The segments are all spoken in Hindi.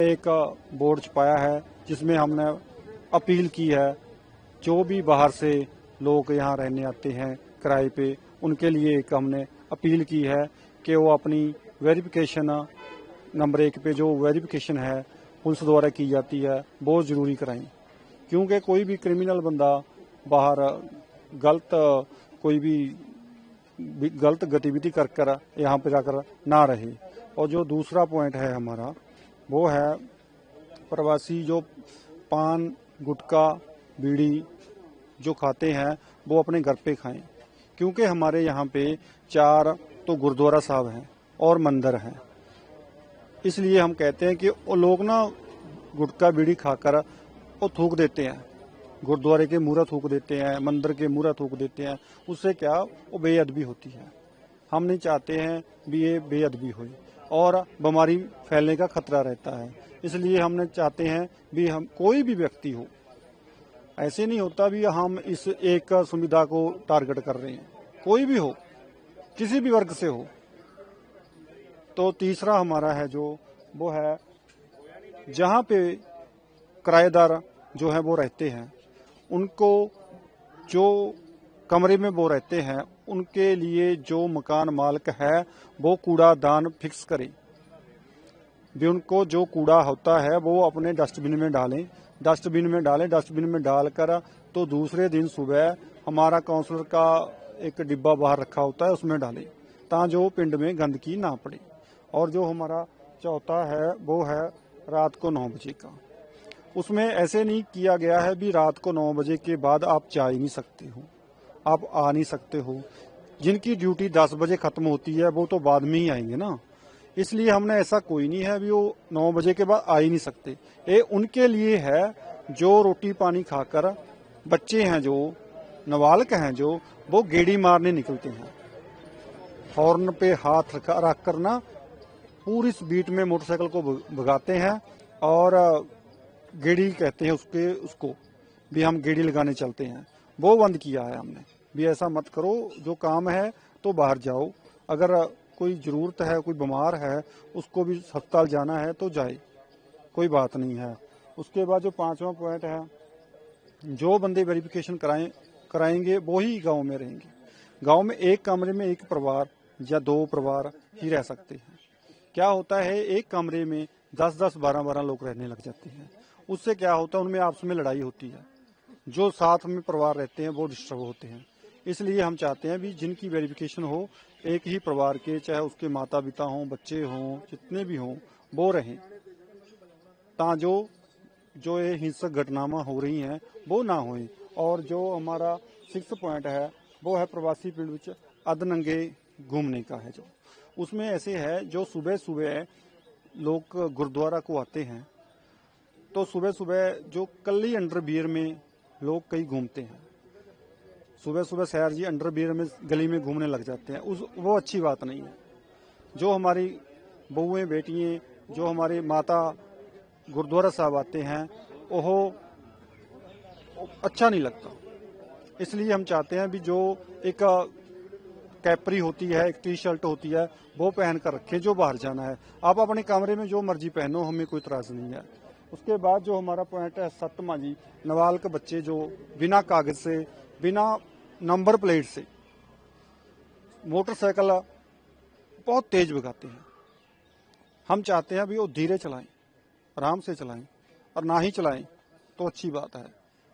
एक बोर्ड छपाया है जिसमें हमने अपील की है, जो भी बाहर से लोग यहाँ रहने आते हैं किराए पे, उनके लिए एक हमने अपील की है कि वो अपनी वेरिफिकेशन नंबर 1 पे जो वेरिफिकेशन है पुलिस द्वारा की जाती है वो ज़रूरी कराएं, क्योंकि कोई भी क्रिमिनल बंदा बाहर गलत कोई भी गलत गतिविधि कर यहाँ पे जाकर ना रहे। और जो दूसरा पॉइंट है हमारा वो है प्रवासी जो पान गुटखा बीड़ी जो खाते हैं वो अपने घर पे खाएं, क्योंकि हमारे यहाँ पे 4 तो गुरुद्वारा साहब हैं और मंदिर हैं। इसलिए हम कहते हैं कि वो लोग ना गुटखा बीड़ी खाकर वो थूक देते हैं, गुरुद्वारे के मुहरा थूक देते हैं, मंदिर के मुहरा थूक देते हैं। उससे क्या वो बेअदबी होती है। हम नहीं चाहते हैं भी ये बेअदबी हो और बीमारी फैलने का खतरा रहता है। इसलिए हमने चाहते हैं भी हम कोई भी व्यक्ति हो, ऐसे नहीं होता भी हम इस एक सुविधा को टारगेट कर रहे हैं, कोई भी हो, किसी भी वर्ग से हो। तो तीसरा हमारा है जो वो है जहाँ पे किराएदार जो है वो रहते हैं, उनको जो कमरे में वो रहते हैं उनके लिए जो मकान मालिक है वो कूड़ादान फिक्स करे, भी उनको जो कूड़ा होता है वो अपने डस्टबिन में डालें, डस्टबिन में डालकर तो दूसरे दिन सुबह हमारा काउंसलर का एक डिब्बा बाहर रखा होता है उसमें डालें, ताकि पिंड में गंदगी ना पड़े। और जो हमारा चौथा है वो है रात को 9 बजे का। उसमें ऐसे नहीं किया गया है भी रात को 9 बजे के बाद आप जा ही नहीं सकते हो, आप आ नहीं सकते हो। जिनकी ड्यूटी 10 बजे खत्म होती है वो तो बाद में ही आएंगे ना, इसलिए हमने ऐसा कोई नहीं है भी वो 9 बजे के बाद आ ही नहीं सकते। ये उनके लिए है जो रोटी पानी खाकर, बच्चे हैं जो नाबालिग हैं जो वो गेड़ी मारने निकलते हैं, हॉर्न पे हाथ रख कर ना पूरी स्पीड में मोटरसाइकिल को भगाते हैं और गेड़ी कहते हैं उसको भी हम गेड़ी लगाने चलते हैं। वो बंद किया है हमने भी ऐसा मत करो, जो काम है तो बाहर जाओ, अगर कोई ज़रूरत है, कोई बीमार है, उसको भी अस्पताल जाना है तो जाए, कोई बात नहीं है। उसके बाद जो 5वां पॉइंट है, जो बंदे वेरिफिकेशन कराएंगे वो ही गाँव में रहेंगे। गाँव में एक कमरे में एक परिवार या 2 परिवार ही रह सकते हैं। क्या होता है एक कमरे में 10-10, 12-12 लोग रहने लग जाते हैं, उससे क्या होता है उनमें आपस में लड़ाई होती है, जो साथ में परिवार रहते हैं वो डिस्टर्ब होते हैं। इसलिए हम चाहते हैं भी जिनकी वेरिफिकेशन हो एक ही परिवार के, चाहे उसके माता पिता हों, बच्चे हों, जितने भी हों वो रहें, जो ये हिंसक घटनाएं हो रही हैं वो ना होए। और जो हमारा 6 पॉइंट है वो है प्रवासी पिंड विच अधनंगे घूमने का है। जो उसमें ऐसे है जो सुबह सुबह लोग गुरुद्वारा को आते हैं तो सुबह सुबह जो कल्ली अंडरवियर में लोग कई घूमते हैं, सुबह सुबह सैर जी अंडरवियर में गली में घूमने लग जाते हैं, वो अच्छी बात नहीं है। जो हमारी बहुएं बेटियां, जो हमारी माता गुरुद्वारा साहब आते हैं वो अच्छा नहीं लगता। इसलिए हम चाहते हैं भी जो एक कैपरी होती है, एक टी शर्ट होती है वो पहन कर रखें, जो बाहर जाना है आप अपने कमरे में जो मर्जी पहनो, हमें कोई इतराज नहीं है। उसके बाद जो हमारा पॉइंट है 7वां जी, नाबालिग बच्चे जो बिना कागज से, बिना नंबर प्लेट से मोटरसाइकिल बहुत तेज भगाते हैं। हम चाहते हैं भी वो धीरे चलाएं, आराम से चलाएं, और ना ही चलाएं तो अच्छी बात है।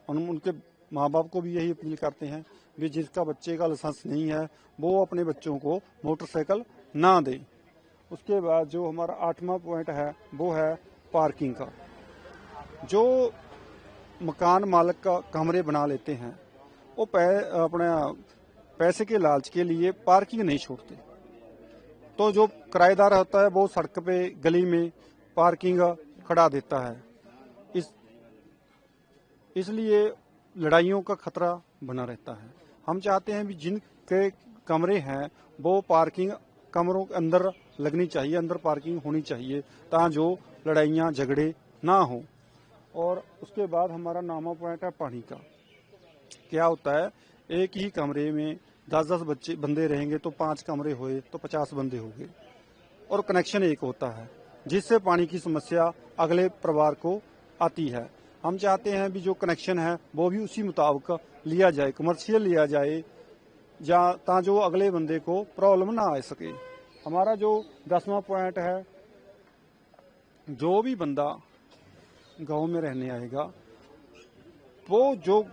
हम उनके माँ बाप को भी यही अपील करते हैं भी जिसका बच्चे का लाइसेंस नहीं है वो अपने बच्चों को मोटरसाइकिल ना दे। उसके बाद जो हमारा 8वां पॉइंट है वो है पार्किंग का। जो मकान मालिक का कमरे बना लेते हैं वो अपने पैसे के लालच के लिए पार्किंग नहीं छोड़ते, तो जो किराएदार होता है वो सड़क पे गली में पार्किंग खड़ा देता है। इसलिए लड़ाइयों का खतरा बना रहता है। हम चाहते हैं भी जिनके कमरे हैं वो पार्किंग कमरों के अंदर लगनी चाहिए, अंदर पार्किंग होनी चाहिए, ताकि जो लड़ाइयाँ झगड़े ना हो। और उसके बाद हमारा 9वां पॉइंट है पानी का। क्या होता है एक ही कमरे में 10-10 बंदे रहेंगे तो 5 कमरे हुए तो 50 बंदे हो गए, और कनेक्शन एक होता है। जिससे पानी की समस्या अगले परिवार को आती है। हम चाहते हैं भी जो कनेक्शन है वो भी उसी मुताबिक लिया जाए, कमर्शियल लिया जाए, ता जो अगले बंदे को प्रॉब्लम ना आ सके। हमारा जो 10वां पॉइंट है, जो भी बंदा गांव में रहने आएगा वो जो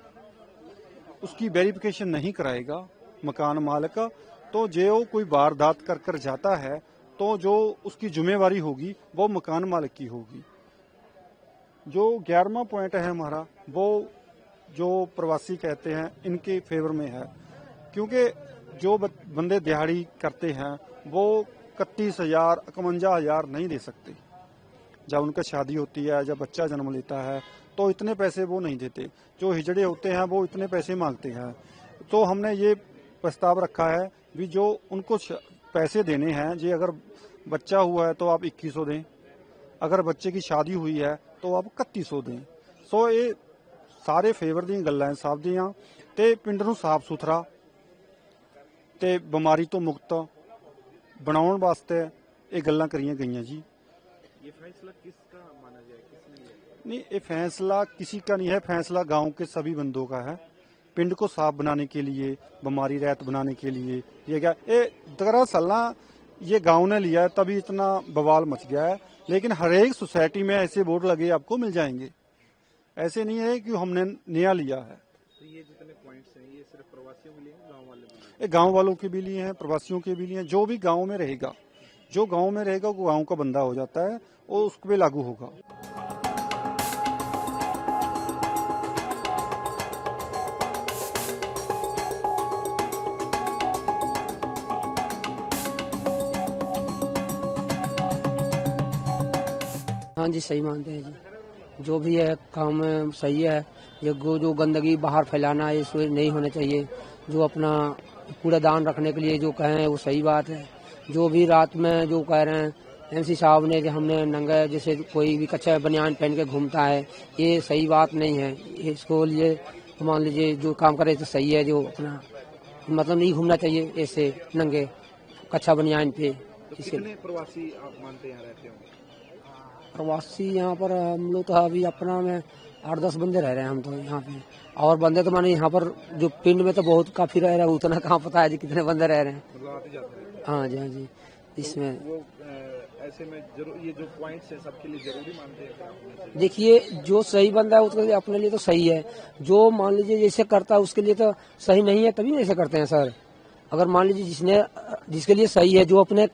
उसकी वेरिफिकेशन नहीं कराएगा मकान मालिक, तो जो कोई वारदात कर कर जाता है तो जो उसकी जिम्मेवारी होगी वो मकान मालिक की होगी। जो 11वां पॉइंट है हमारा, वो जो प्रवासी कहते हैं इनके फेवर में है, क्योंकि जो बंदे दिहाड़ी करते हैं वो 31,000 51,000 नहीं दे सकते। जब उनका शादी होती है, जब बच्चा जन्म लेता है तो इतने पैसे वो नहीं देते। जो हिजड़े होते हैं वो इतने पैसे मांगते हैं। तो हमने ये प्रस्ताव रखा है भी जो उनको पैसे देने हैं, जी अगर बच्चा हुआ है तो आप 2100 दें, अगर बच्चे की शादी हुई है तो आप 3100 दें। सो ये सारे फेवर दी गल्लां साहब दियां ते पिंड नूं साफ सुथरा ते बीमारी तो मुक्त बनाउण वास्ते ये गल्लां करियां गईयां जी। ये फैसला किसका माना जाए, किसने लिया? नहीं, ये फैसला किसी का नहीं है, फैसला गांव के सभी बंदों का है। पिंड को साफ बनाने के लिए, बीमारी रहित बनाने के लिए ये क्या ये दरअसल ना ये गांव ने लिया है, तभी इतना बवाल मच गया है। लेकिन हर एक सोसाइटी में ऐसे बोर्ड लगे आपको मिल जाएंगे, ऐसे नहीं है कि हमने नया लिया है। तो ये जितने पॉइंट्स हैं ये सिर्फ प्रवासियों के लिए हैं, गांव वाले भी हैं? ये गांव वालों के भी लिए हैं, प्रवासियों के भी लिए हैं। जो भी गांव में रहेगा, जो गांव में रहेगा वो गांव का बंदा हो जाता है, वो उस पे लागू होगा। हाँ जी, सही मानते हैं जी। जो भी है काम सही है। ये जो गंदगी बाहर फैलाना है इसमें नहीं होना चाहिए। जो अपना कूड़ादान रखने के लिए जो कहें वो सही बात है। जो भी रात में जो कह रहे हैं एमसी साहब ने, जो हमने नंगा जैसे कोई भी कच्चा बनियान पहन के घूमता है, ये सही बात नहीं है। इसको लिए मान लीजिए जो काम करे तो सही है। जो अपना मतलब नहीं घूमना चाहिए ऐसे नंगे कच्चा बनियान पे। तो कितने प्रवासी आप मानते हैं यहाँ रहते होंगे? प्रवासी यहाँ पर हम लोग तो अभी अपना में 8-10 बंदे रह रहे हैं हम तो यहाँ पे। और बंदे तो माने यहाँ पर जो पिंड में तो बहुत काफी रह रहे हैं, उतना कहाँ पता है जी कितने बंदे रह रहे हैं। मतलब आते जाते हैं? हाँ जी, हाँ जी। इसमें तो वो ऐसे में जरूर ये जो पॉइंट्स है सबके लिए जरूरी मानते हैं क्या? देखिए, जो सही बंदा है उसके लिए अपने लिए तो सही है। जो मान लीजिए जैसे करता है उसके लिए तो सही नहीं है, तभी ऐसे करते हैं सर। अगर मान लीजिए जिसके लिए सही है, जो अपने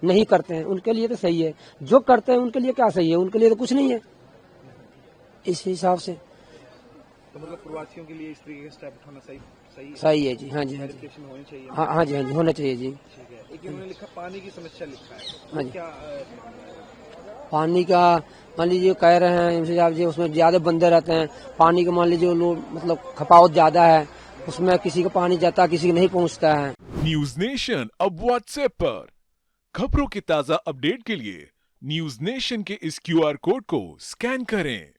नहीं करते हैं उनके लिए तो सही है। जो करते हैं उनके लिए क्या सही है? उनके लिए तो कुछ नहीं है इस हिसाब से। तो मतलब प्रवासियों के लिए इस तरीके का स्टेप उठाना सही है जी। हाँ जी, हाँ जी। वेरिफिकेशन होनी चाहिए। हाँ जी, हाँ जी, होना चाहिए जी। ठीक है। एक इन्होंने लिखा पानी की समस्या लिखा है, हाँ तो जी। क्या पानी का मान लीजिए कह रहे हैं एमसी साहब जी, उसमें ज्यादा बंदे रहते हैं। पानी का मान लीजिए लोग मतलब खपावत ज्यादा है, उसमें किसी का पानी जाता किसी को नहीं पहुँचता है। न्यूज नेशन अब व्हाट्सएप पर खबरों के ताजा अपडेट के लिए न्यूज नेशन के इस QR कोड को स्कैन करें।